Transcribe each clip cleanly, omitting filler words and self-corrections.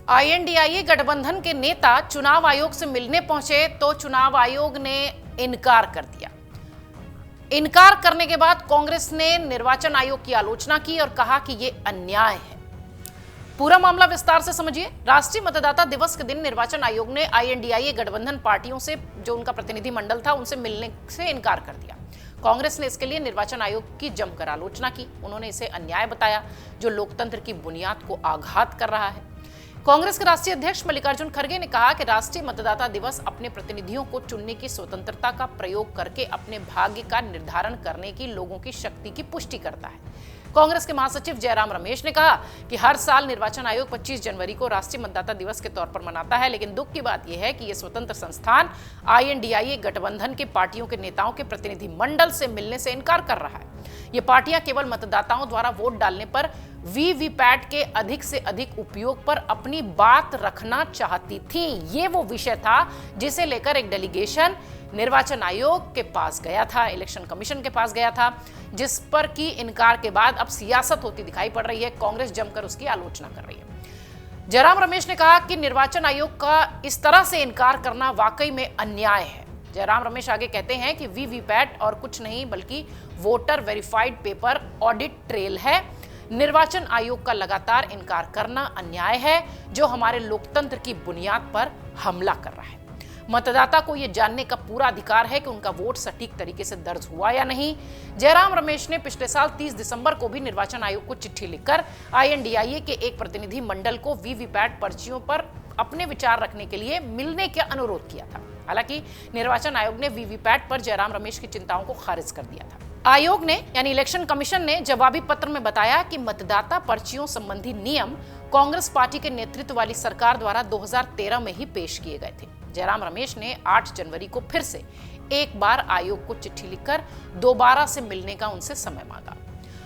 INDIA गठबंधन के नेता चुनाव आयोग से मिलने पहुंचे तो चुनाव आयोग ने इनकार कर दिया। इनकार करने के बाद कांग्रेस ने निर्वाचन आयोग की आलोचना की और कहा कि यह अन्याय है। पूरा मामला विस्तार से समझिए। राष्ट्रीय मतदाता दिवस के दिन निर्वाचन आयोग ने आईएनडीआईए गठबंधन पार्टियों से, जो उनका प्रतिनिधि मंडल था, उनसे मिलने से इनकार कर दिया। कांग्रेस ने इसके लिए निर्वाचन आयोग की जमकर आलोचना की। उन्होंने इसे अन्याय बताया, जो लोकतंत्र की बुनियाद को आघात कर रहा है। कांग्रेस के राष्ट्रीय अध्यक्ष मल्लिकार्जुन खड़गे ने कहा कि राष्ट्रीय मतदाता दिवस अपने प्रतिनिधियों को चुनने की स्वतंत्रता का प्रयोग करके अपने भाग्य का निर्धारण करने की लोगों की शक्ति की पुष्टि करता है। कांग्रेस के महासचिव जयराम रमेश ने कहा कि हर साल निर्वाचन आयोग 25 जनवरी को राष्ट्रीय मतदाता दिवस के तौर पर मनाता है, लेकिन दुख की बात यह है कि यह स्वतंत्र संस्थान आईएनडीआईए गठबंधन के पार्टियों के नेताओं के प्रतिनिधि मंडल से मिलने से इनकार कर रहा है। ये पार्टियां केवल मतदाताओं द्वारा वोट डालने पर वीवीपैट के अधिक से अधिक उपयोग पर अपनी बात रखना चाहती थी। ये वो विषय था जिसे लेकर एक डेलीगेशन निर्वाचन आयोग के पास गया था, इलेक्शन कमीशन के पास गया था, जिस पर की इनकार के बाद अब सियासत होती दिखाई पड़ रही है। कांग्रेस जमकर उसकी आलोचना कर रही है। जयराम रमेश ने कहा कि निर्वाचन आयोग का इस तरह से इनकार करना वाकई में अन्याय है। जयराम रमेश आगे कहते हैं कि वीवीपैट और कुछ नहीं बल्कि voter verified paper audit trail है। निर्वाचन आयोग का लगातार इनकार करना अन्याय है, जो हमारे लोकतंत्र की बुनियाद पर हमला कर रहा है। मतदाता को यह जानने का पूरा अधिकार है कि उनका वोट सटीक तरीके से दर्ज हुआ या नहीं। जयराम रमेश ने पिछले साल 30 दिसंबर को भी निर्वाचन आयोग को चिट्ठी लिखकर आईएनडीआईए के एक प्रतिनिधि मंडल को वीवीपैट पर्चियों पर अपने विचार रखने के लिए मिलने का अनुरोध किया था। हालांकि निर्वाचन आयोग ने वीवीपैट पर जयराम रमेश की चिंताओं को खारिज कर दिया था। आयोग ने यानी इलेक्शन कमीशन ने जवाबी पत्र में बताया कि मतदाता पर्चियों संबंधी नियम कांग्रेस पार्टी के नेतृत्व वाली सरकार द्वारा 2013 में ही पेश किए गए थे। जयराम रमेश ने 8 जनवरी को फिर से एक बार आयोग को चिट्ठी लिखकर दोबारा से मिलने का उनसे समय मांगा।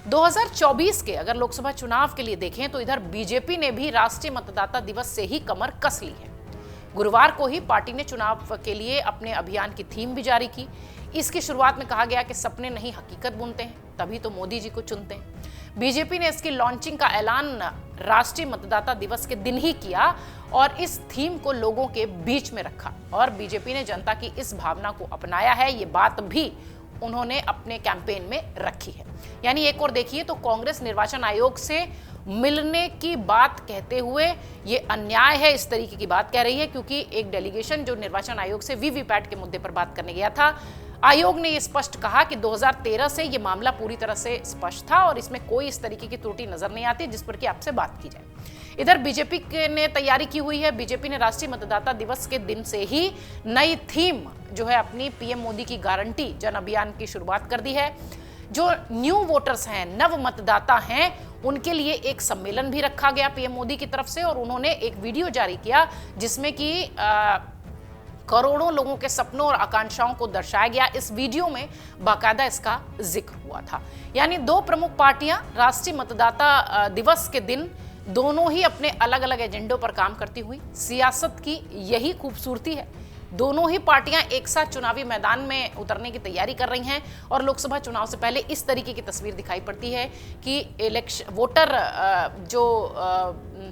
2024 के अगर लोकसभा चुनाव के लिए देखें तो इधर बीजेपी ने भी राष्ट्रीय मतदाता दिवस से ही कमर कस ली है। गुरुवार को ही पार्टी ने चुनाव के लिए अपने अभियान की थीम भी जारी की। इसकी शुरुआत में कहा गया कि सपने नहीं हकीकत बुनते हैं, तभी तो मोदी जी को चुनते हैं। बीजेपी ने इसकी लॉन्चिंग का ऐलान राष्ट्रीय मतदाता दिवस के दिन ही किया और इस थीम को लोगों के बीच में रखा और बीजेपी ने जनता की इस भावना को अपनाया है। ये बात भी उन्होंने अपने कैंपेन में रखी है। यानी एक और देखिए तो कांग्रेस निर्वाचन आयोग से मिलने की बात कहते हुए ये अन्याय है, इस तरीके की बात कह रही है, क्योंकि एक डेलीगेशन जो निर्वाचन आयोग से वीवीपैट के मुद्दे पर बात करने गया था, आयोग ने ये स्पष्ट कहा कि 2013 से ये मामला पूरी तरह से स्पष्ट था और इसमें कोई इस तरीके की त्रुटि नजर नहीं आती जिस पर कि आपसे बात की जाए। इधर बीजेपी ने तैयारी की हुई है। बीजेपी ने राष्ट्रीय मतदाता दिवस के दिन से ही नई थीम जो है अपनी पीएम मोदी की गारंटी जन अभियान की शुरुआत कर दी है। जो न्यू वोटर्स हैं, नव मतदाता हैं, उनके लिए एक सम्मेलन भी रखा गया पीएम मोदी की तरफ से और उन्होंने एक वीडियो जारी किया जिसमें कि करोड़ों लोगों के सपनों और आकांक्षाओं को दर्शाया गया। इस वीडियो में बाकायदा इसका जिक्र हुआ था। यानी दो प्रमुख पार्टियां राष्ट्रीय मतदाता दिवस के दिन दोनों ही अपने अलग अलग एजेंडों पर काम करती हुई, सियासत की यही खूबसूरती है। दोनों ही पार्टियां एक साथ चुनावी मैदान में उतरने की तैयारी कर रही हैं और लोकसभा चुनाव से पहले इस तरीके की तस्वीर दिखाई पड़ती है कि इलेक्शन वोटर जो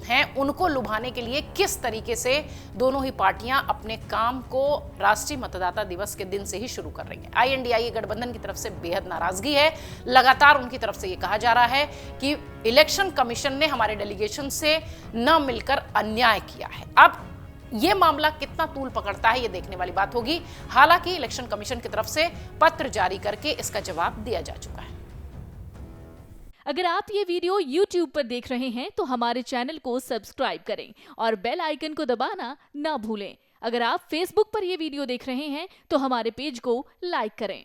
हैं उनको लुभाने के लिए किस तरीके से दोनों ही पार्टियां अपने काम को राष्ट्रीय मतदाता दिवस के दिन से ही शुरू कर रही हैं। आईएनडीआईए गठबंधन की तरफ से बेहद नाराजगी है। लगातार उनकी तरफ से ये कहा जा रहा है कि इलेक्शन कमीशन ने हमारे डेलीगेशन से न मिलकर अन्याय किया है। अब ये मामला कितना तूल पकड़ता है ये देखने वाली बात होगी। हालांकि इलेक्शन कमीशन की तरफ से पत्र जारी करके इसका जवाब दिया जा चुका है। अगर आप ये वीडियो YouTube पर देख रहे हैं तो हमारे चैनल को सब्सक्राइब करें और बेल आइकन को दबाना ना भूलें। अगर आप Facebook पर ये वीडियो देख रहे हैं तो हमारे पेज को लाइक करें।